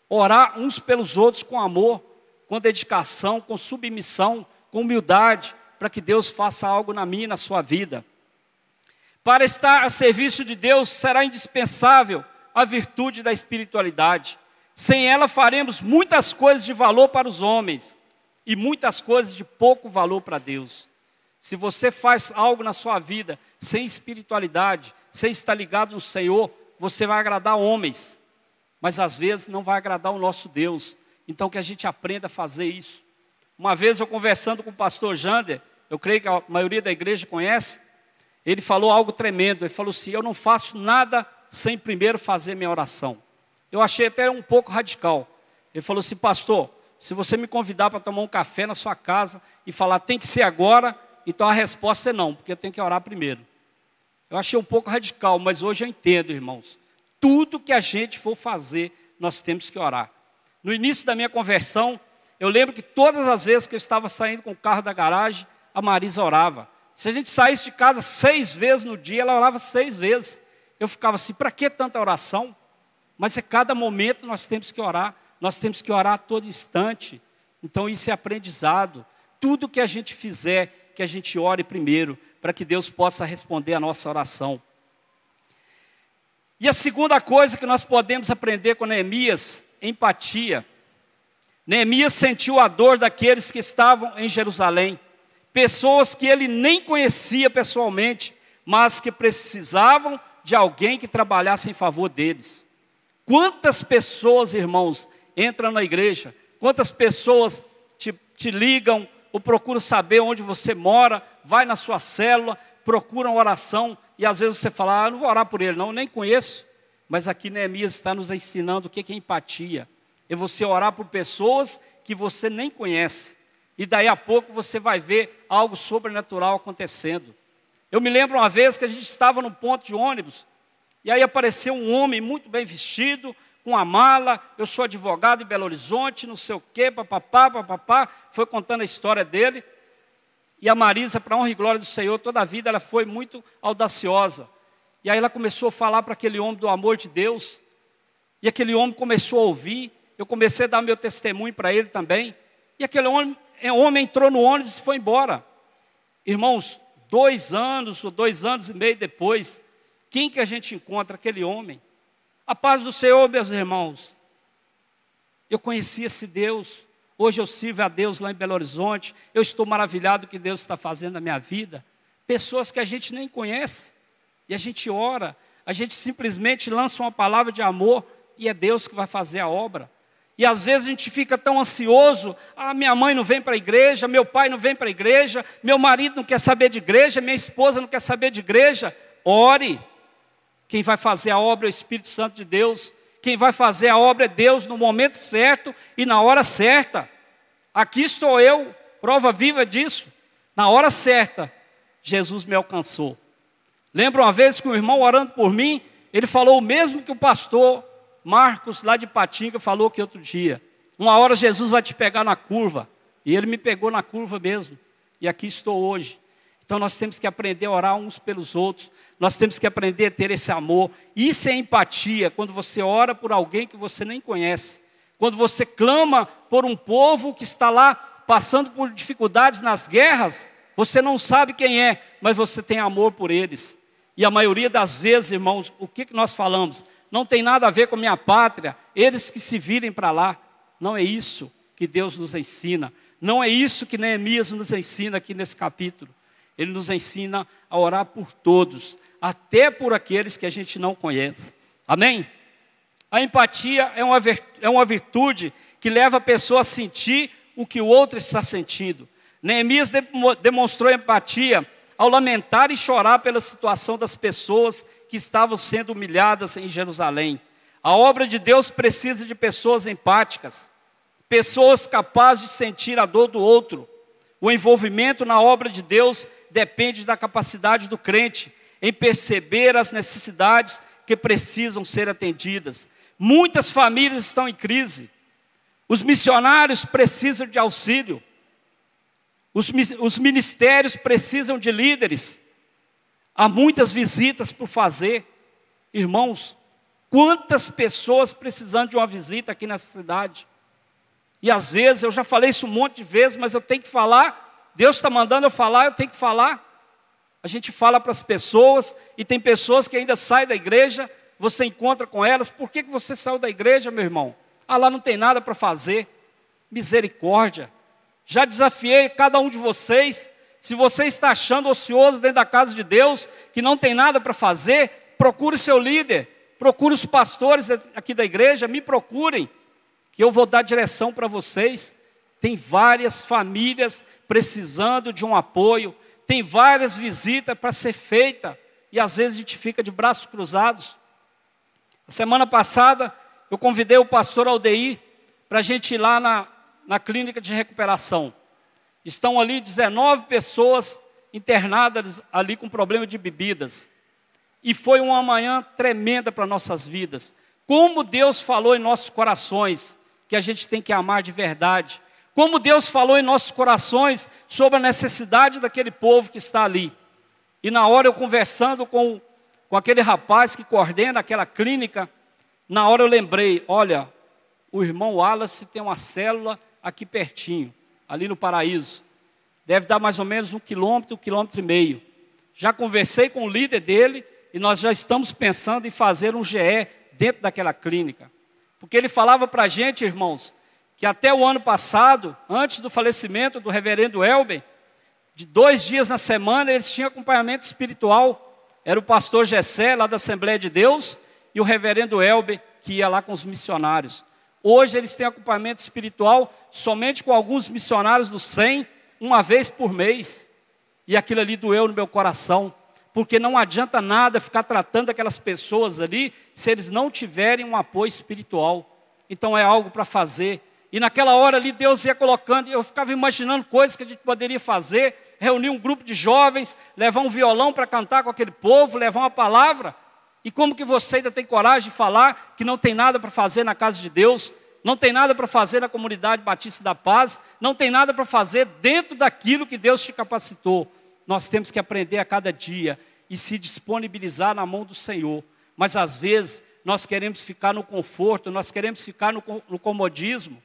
[SPEAKER 1] orar uns pelos outros com amor, com dedicação, com submissão, com humildade, para que Deus faça algo na minha e na sua vida. Para estar a serviço de Deus será indispensável a virtude da espiritualidade. Sem ela faremos muitas coisas de valor para os homens e muitas coisas de pouco valor para Deus. Se você faz algo na sua vida sem espiritualidade, sem estar ligado no Senhor, você vai agradar homens, mas às vezes não vai agradar o nosso Deus. Então que a gente aprenda a fazer isso. Uma vez eu conversando com o pastor Jander, eu creio que a maioria da igreja conhece, ele falou algo tremendo. Ele falou assim: eu não faço nada sem primeiro fazer minha oração. Eu achei até um pouco radical. Ele falou assim: pastor, se você me convidar para tomar um café na sua casa e falar tem que ser agora, então a resposta é não, porque eu tenho que orar primeiro. Eu achei um pouco radical, mas hoje eu entendo, irmãos. Tudo que a gente for fazer, nós temos que orar. No início da minha conversão, eu lembro que todas as vezes que eu estava saindo com o carro da garagem, a Marisa orava. Se a gente saísse de casa 6 vezes no dia, ela orava 6 vezes. Eu ficava assim: para que tanta oração? Mas a cada momento nós temos que orar. Nós temos que orar a todo instante. Então isso é aprendizado. Tudo que a gente fizer, que a gente ore primeiro, para que Deus possa responder a nossa oração. E a segunda coisa que nós podemos aprender com Neemias: empatia. Neemias sentiu a dor daqueles que estavam em Jerusalém. Pessoas que ele nem conhecia pessoalmente, mas que precisavam de alguém que trabalhasse em favor deles. Quantas pessoas, irmãos, entram na igreja? Quantas pessoas te ligam ou procuram saber onde você mora, vai na sua célula, procuram oração, e às vezes você fala: eu não vou orar por ele não, eu nem conheço. Mas aqui Neemias está nos ensinando o que é empatia. É você orar por pessoas que você nem conhece. E daí a pouco você vai ver algo sobrenatural acontecendo. Eu me lembro uma vez que a gente estava num ponto de ônibus, e aí apareceu um homem muito bem vestido, com a mala. Eu sou advogado em Belo Horizonte, não sei o quê, papapá. Foi contando a história dele. E a Marisa, para a honra e glória do Senhor, toda a vida ela foi muito audaciosa. E aí ela começou a falar para aquele homem do amor de Deus. E aquele homem começou a ouvir. Eu comecei a dar meu testemunho para ele também. E aquele homem entrou no ônibus e foi embora. Irmãos, 2 anos ou 2 anos e meio depois, quem que a gente encontra? Aquele homem. A paz do Senhor, meus irmãos. Eu conheci esse Deus. Hoje eu sirvo a Deus lá em Belo Horizonte. Eu estou maravilhado do que Deus está fazendo na minha vida. Pessoas que a gente nem conhece. E a gente ora. A gente simplesmente lança uma palavra de amor e é Deus que vai fazer a obra. E às vezes a gente fica tão ansioso: minha mãe não vem para a igreja, meu pai não vem para a igreja, meu marido não quer saber de igreja, minha esposa não quer saber de igreja. Ore. Quem vai fazer a obra é o Espírito Santo de Deus. Quem vai fazer a obra é Deus no momento certo e na hora certa. Aqui estou eu, prova viva disso. Na hora certa, Jesus me alcançou. Lembro uma vez que um irmão orando por mim, ele falou o mesmo que o pastor Marcos, lá de Patinga, falou que outro dia: uma hora Jesus vai te pegar na curva. E ele me pegou na curva mesmo. E aqui estou hoje. Então nós temos que aprender a orar uns pelos outros. Nós temos que aprender a ter esse amor. Isso é empatia, quando você ora por alguém que você nem conhece. Quando você clama por um povo que está lá passando por dificuldades nas guerras, você não sabe quem é, mas você tem amor por eles. E a maioria das vezes, irmãos, o que nós falamos? Não tem nada a ver com a minha pátria, eles que se virem para lá. Não é isso que Deus nos ensina. Não é isso que Neemias nos ensina aqui nesse capítulo. Ele nos ensina a orar por todos, até por aqueles que a gente não conhece. Amém? A empatia é uma virtude que leva a pessoa a sentir o que o outro está sentindo. Neemias demonstrou empatia ao lamentar e chorar pela situação das pessoas que estavam sendo humilhadas em Jerusalém. A obra de Deus precisa de pessoas empáticas, pessoas capazes de sentir a dor do outro. O envolvimento na obra de Deus depende da capacidade do crente em perceber as necessidades que precisam ser atendidas. Muitas famílias estão em crise. Os missionários precisam de auxílio. Os ministérios precisam de líderes. Há muitas visitas por fazer. Irmãos, quantas pessoas precisando de uma visita aqui nessa cidade? E às vezes, eu já falei isso um monte de vezes, mas eu tenho que falar. Deus está mandando eu falar, eu tenho que falar. A gente fala para as pessoas, e tem pessoas que ainda saem da igreja, você encontra com elas. Por que você saiu da igreja, meu irmão? Ah, lá não tem nada para fazer. Misericórdia. Já desafiei cada um de vocês. Se você está achando ocioso dentro da casa de Deus, que não tem nada para fazer, procure seu líder, procure os pastores aqui da igreja, me procurem, que eu vou dar direção para vocês. Tem várias famílias precisando de um apoio, tem várias visitas para ser feita, e às vezes a gente fica de braços cruzados. A semana passada, eu convidei o pastor Aldeir para a gente ir lá na clínica de recuperação. Estão ali 19 pessoas internadas ali com problema de bebidas. E foi uma manhã tremenda para nossas vidas. Como Deus falou em nossos corações que a gente tem que amar de verdade. Como Deus falou em nossos corações sobre a necessidade daquele povo que está ali. E na hora eu conversando com aquele rapaz que coordena aquela clínica, na hora eu lembrei, olha, o irmão Wallace tem uma célula aqui pertinho, ali no Paraíso. Deve dar mais ou menos 1 quilômetro, 1,5 quilômetros. Já conversei com o líder dele e nós já estamos pensando em fazer um GE dentro daquela clínica. Porque ele falava para a gente, irmãos, que até o ano passado, antes do falecimento do reverendo Elber, de 2 dias na semana, eles tinham acompanhamento espiritual. Era o pastor Gessé, lá da Assembleia de Deus, e o reverendo Elber, que ia lá com os missionários. Hoje eles têm acompanhamento espiritual somente com alguns missionários do 100, uma vez por mês. E aquilo ali doeu no meu coração, porque não adianta nada ficar tratando aquelas pessoas ali, se eles não tiverem um apoio espiritual. Então é algo para fazer. E naquela hora ali Deus ia colocando, eu ficava imaginando coisas que a gente poderia fazer, reunir um grupo de jovens, levar um violão para cantar com aquele povo, levar uma palavra. E como que você ainda tem coragem de falar que não tem nada para fazer na casa de Deus, não tem nada para fazer na comunidade Batista da Paz, não tem nada para fazer dentro daquilo que Deus te capacitou? Nós temos que aprender a cada dia e se disponibilizar na mão do Senhor. Mas às vezes nós queremos ficar no conforto, nós queremos ficar no comodismo.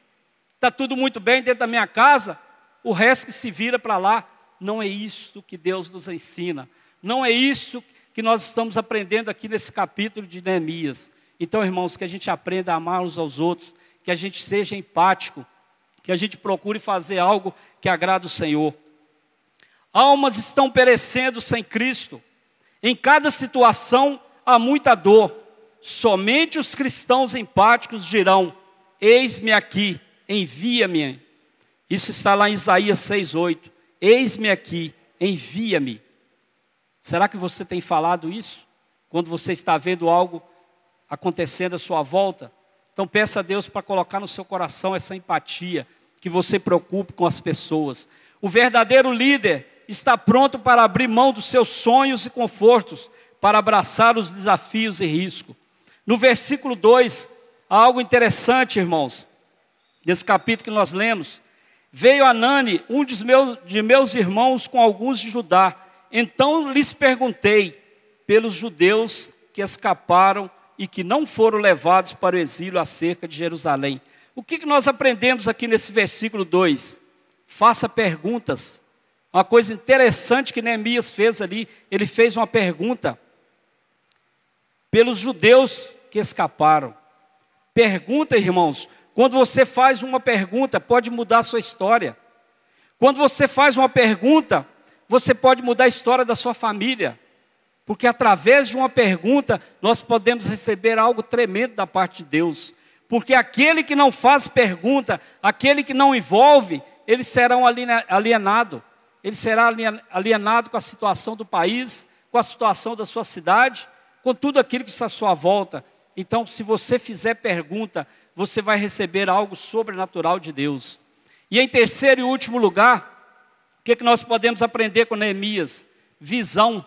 [SPEAKER 1] Está tudo muito bem dentro da minha casa, o resto que se vira para lá. Não é isso que Deus nos ensina. Não é isso que nós estamos aprendendo aqui nesse capítulo de Neemias. Então, irmãos, que a gente aprenda a amar uns aos outros, que a gente seja empático, que a gente procure fazer algo que agrada o Senhor. Almas estão perecendo sem Cristo. Em cada situação há muita dor. Somente os cristãos empáticos dirão: eis-me aqui, envia-me. Isso está lá em Isaías 6:8. Eis-me aqui, envia-me. Será que você tem falado isso? Quando você está vendo algo acontecendo à sua volta? Então peça a Deus para colocar no seu coração essa empatia, que você preocupe com as pessoas. O verdadeiro líder está pronto para abrir mão dos seus sonhos e confortos, para abraçar os desafios e riscos. No versículo 2, há algo interessante, irmãos, desse capítulo que nós lemos. Veio Anani, um de meus irmãos, com alguns de Judá. Então lhes perguntei pelos judeus que escaparam e que não foram levados para o exílio acerca de Jerusalém. O que nós aprendemos aqui nesse versículo 2? Faça perguntas. Uma coisa interessante que Neemias fez ali, ele fez uma pergunta pelos judeus que escaparam. Pergunta, irmãos, quando você faz uma pergunta, pode mudar a sua história. Quando você faz uma pergunta, você pode mudar a história da sua família. porque através de uma pergunta nós podemos receber algo tremendo da parte de Deus. Porque aquele que não faz pergunta, aquele que não envolve, eles serão alienados. Ele será alienado com a situação do país, com a situação da sua cidade, com tudo aquilo que está à sua volta. Então, se você fizer pergunta, você vai receber algo sobrenatural de Deus. E em terceiro e último lugar, o que nós podemos aprender com Neemias? Visão.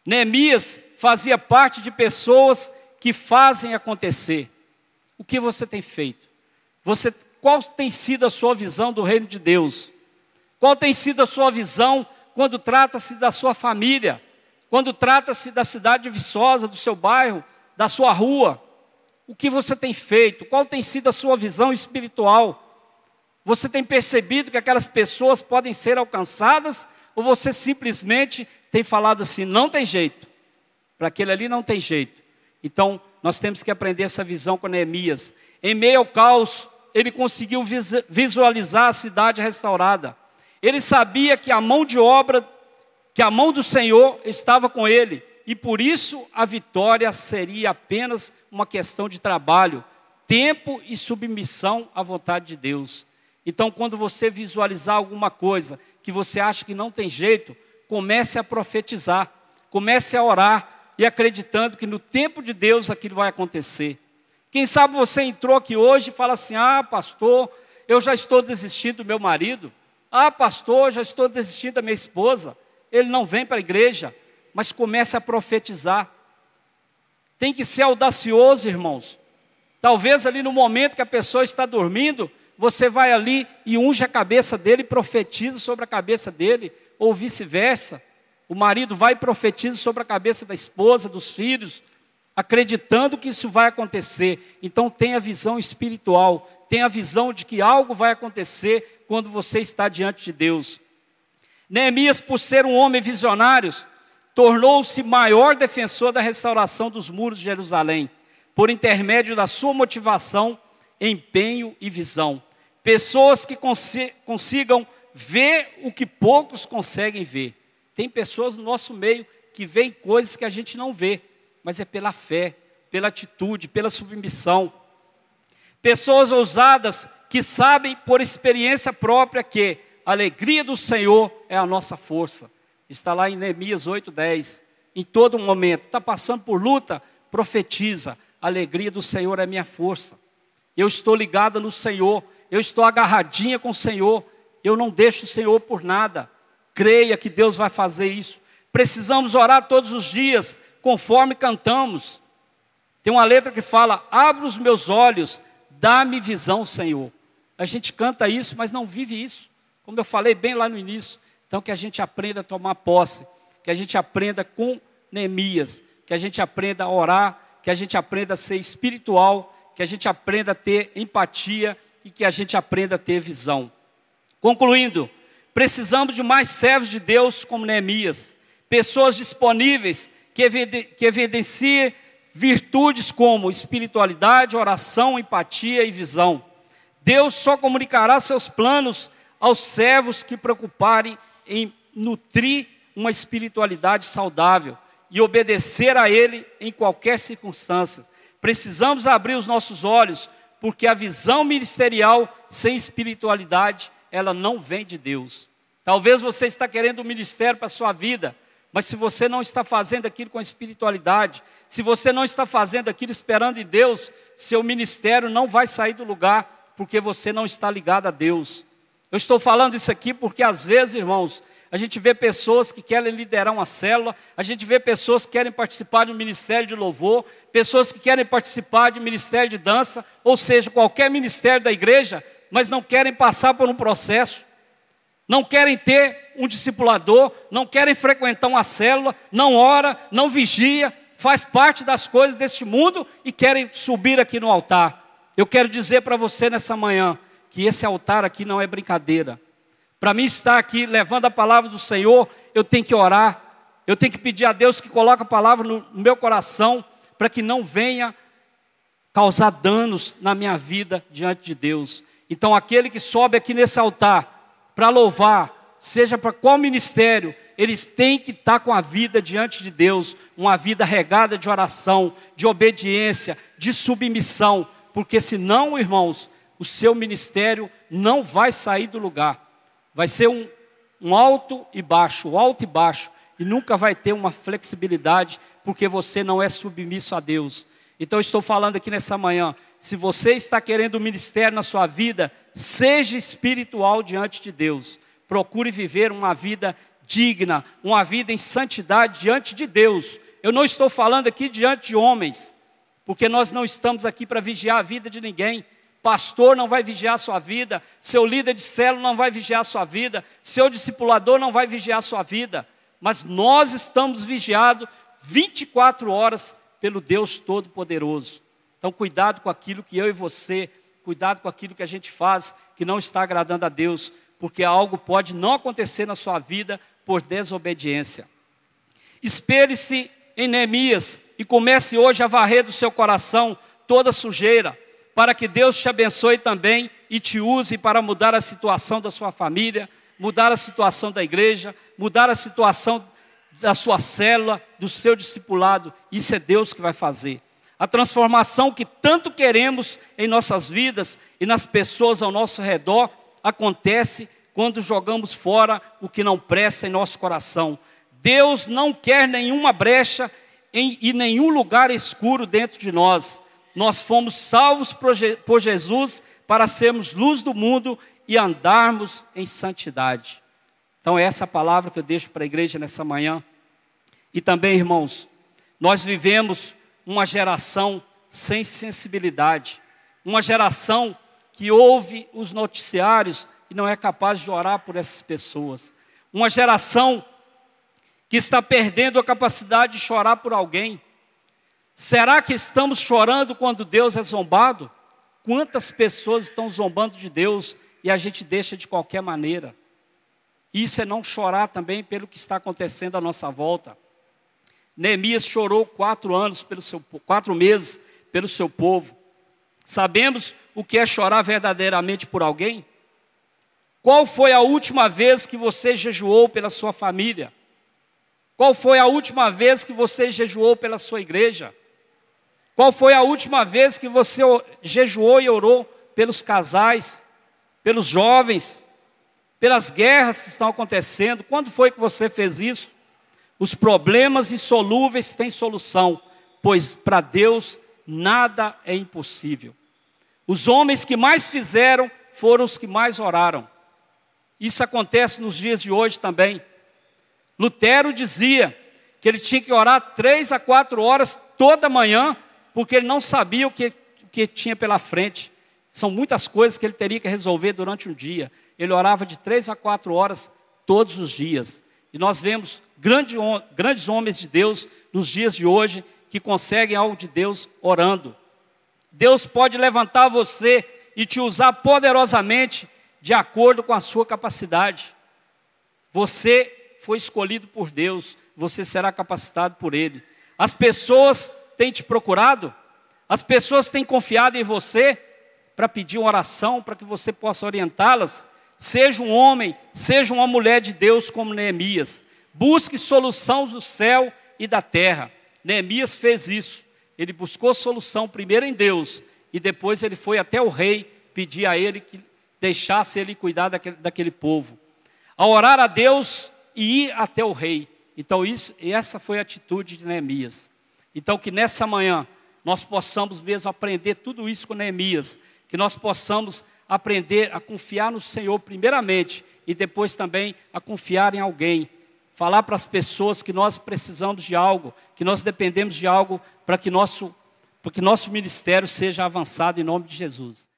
[SPEAKER 1] Neemias fazia parte de pessoas que fazem acontecer. O que você tem feito? Qual tem sido a sua visão do reino de Deus? Qual tem sido a sua visão quando trata-se da sua família? Quando trata-se da cidade de Viçosa, do seu bairro, da sua rua? O que você tem feito? Qual tem sido a sua visão espiritual? Você tem percebido que aquelas pessoas podem ser alcançadas? Ou você simplesmente tem falado assim, não tem jeito, para aquele ali não tem jeito? Então, nós temos que aprender essa visão com Neemias. Em meio ao caos, ele conseguiu visualizar a cidade restaurada. Ele sabia que a mão de obra, que a mão do Senhor estava com ele. E por isso a vitória seria apenas uma questão de trabalho, tempo e submissão à vontade de Deus. Então, quando você visualizar alguma coisa que você acha que não tem jeito, comece a profetizar, comece a orar e acreditando que no tempo de Deus aquilo vai acontecer. Quem sabe você entrou aqui hoje e fala assim, pastor, eu já estou desistindo do meu marido. Pastor, eu já estou desistindo da minha esposa. Ele não vem para a igreja. Mas comece a profetizar. Tem que ser audacioso, irmãos. Talvez ali no momento que a pessoa está dormindo, você vai ali e unge a cabeça dele e profetiza sobre a cabeça dele, ou vice-versa. O marido vai e profetiza sobre a cabeça da esposa, dos filhos, acreditando que isso vai acontecer. Então tenha visão espiritual, tenha a visão de que algo vai acontecer quando você está diante de Deus. Neemias, por ser um homem visionário, tornou-se maior defensor da restauração dos muros de Jerusalém, por intermédio da sua motivação, empenho e visão. Pessoas que consigam ver o que poucos conseguem ver. Tem pessoas no nosso meio que veem coisas que a gente não vê, mas é pela fé, pela atitude, pela submissão. Pessoas ousadas que sabem por experiência própria que a alegria do Senhor é a nossa força. Está lá em Neemias 8:10. Em todo momento, está passando por luta, profetiza. A alegria do Senhor é minha força. Eu estou ligada no Senhor. Eu estou agarradinha com o Senhor. Eu não deixo o Senhor por nada. Creia que Deus vai fazer isso. Precisamos orar todos os dias, conforme cantamos. Tem uma letra que fala, abre os meus olhos, dá-me visão, Senhor. A gente canta isso, mas não vive isso. Como eu falei bem lá no início. Então que a gente aprenda a tomar posse, que a gente aprenda com Neemias, que a gente aprenda a orar, que a gente aprenda a ser espiritual, que a gente aprenda a ter empatia e que a gente aprenda a ter visão. Concluindo, precisamos de mais servos de Deus como Neemias, pessoas disponíveis que evidenciem virtudes como espiritualidade, oração, empatia e visão. Deus só comunicará seus planos aos servos que preocuparem em nutrir uma espiritualidade saudável e obedecer a Ele em qualquer circunstância. Precisamos abrir os nossos olhos, porque a visão ministerial sem espiritualidade, ela não vem de Deus. Talvez você está querendo um ministério para a sua vida, mas se você não está fazendo aquilo com espiritualidade, se você não está fazendo aquilo esperando em Deus, seu ministério não vai sair do lugar, porque você não está ligado a Deus. Eu estou falando isso aqui porque às vezes, irmãos, a gente vê pessoas que querem liderar uma célula, a gente vê pessoas que querem participar de um ministério de louvor, pessoas que querem participar de um ministério de dança, ou seja, qualquer ministério da igreja, mas não querem passar por um processo, não querem ter um discipulador, não querem frequentar uma célula, não ora, não vigia, faz parte das coisas deste mundo e querem subir aqui no altar. Eu quero dizer para você nessa manhã, que esse altar aqui não é brincadeira. Para mim estar aqui levando a palavra do Senhor, eu tenho que orar, eu tenho que pedir a Deus que coloque a palavra no meu coração, para que não venha causar danos na minha vida diante de Deus. Então aquele que sobe aqui nesse altar, para louvar, seja para qual ministério, eles têm que estar com a vida diante de Deus, uma vida regada de oração, de obediência, de submissão, porque senão, irmãos, o seu ministério não vai sair do lugar. Vai ser um alto e baixo, e nunca vai ter uma flexibilidade, porque você não é submisso a Deus. Então, estou falando aqui nessa manhã, se você está querendo um ministério na sua vida, seja espiritual diante de Deus. Procure viver uma vida digna, uma vida em santidade diante de Deus. Eu não estou falando aqui diante de homens, porque nós não estamos aqui para vigiar a vida de ninguém. Pastor não vai vigiar a sua vida, seu líder de célula não vai vigiar a sua vida, seu discipulador não vai vigiar a sua vida, mas nós estamos vigiados 24 horas pelo Deus Todo-Poderoso. Então, cuidado com aquilo que eu e você, cuidado com aquilo que a gente faz, que não está agradando a Deus, porque algo pode não acontecer na sua vida por desobediência. Espere-se em Neemias e comece hoje a varrer do seu coração toda sujeira, para que Deus te abençoe também e te use para mudar a situação da sua família, mudar a situação da igreja, mudar a situação da sua célula, do seu discipulado. Isso é Deus que vai fazer. A transformação que tanto queremos em nossas vidas e nas pessoas ao nosso redor acontece quando jogamos fora o que não presta em nosso coração. Deus não quer nenhuma brecha e nenhum lugar escuro dentro de nós. Nós fomos salvos por Jesus para sermos luz do mundo e andarmos em santidade. Então, essa é a palavra que eu deixo para a igreja nessa manhã. E também, irmãos, nós vivemos uma geração sem sensibilidade, uma geração que ouve os noticiários e não é capaz de orar por essas pessoas, uma geração que está perdendo a capacidade de chorar por alguém. Será que estamos chorando quando Deus é zombado? Quantas pessoas estão zombando de Deus e a gente deixa de qualquer maneira? Isso é não chorar também pelo que está acontecendo à nossa volta. Neemias chorou 4 meses pelo seu povo. Sabemos o que é chorar verdadeiramente por alguém? Qual foi a última vez que você jejuou pela sua família? Qual foi a última vez que você jejuou pela sua igreja? Qual foi a última vez que você jejuou e orou pelos casais, pelos jovens, pelas guerras que estão acontecendo? Quando foi que você fez isso? Os problemas insolúveis têm solução, pois para Deus nada é impossível. Os homens que mais fizeram foram os que mais oraram. Isso acontece nos dias de hoje também. Lutero dizia que ele tinha que orar 3 a 4 horas toda manhã, porque ele não sabia o que tinha pela frente. São muitas coisas que ele teria que resolver durante um dia. Ele orava de 3 a 4 horas todos os dias. E nós vemos grandes homens de Deus nos dias de hoje que conseguem algo de Deus orando. Deus pode levantar você e te usar poderosamente de acordo com a sua capacidade. Você foi escolhido por Deus, você será capacitado por Ele. As pessoas têm te procurado, as pessoas têm confiado em você para pedir uma oração, para que você possa orientá-las. Seja um homem, seja uma mulher de Deus como Neemias. Busque solução do céu e da terra. Neemias fez isso. Ele buscou solução primeiro em Deus e depois ele foi até o rei pedir a ele que deixasse ele cuidar daquele povo. A orar a Deus e ir até o rei. Então essa foi a atitude de Neemias. Então que nessa manhã nós possamos mesmo aprender tudo isso com Neemias. Que nós possamos aprender a confiar no Senhor primeiramente e depois também a confiar em alguém. Falar para as pessoas que nós precisamos de algo, que nós dependemos de algo para que nosso ministério seja avançado em nome de Jesus.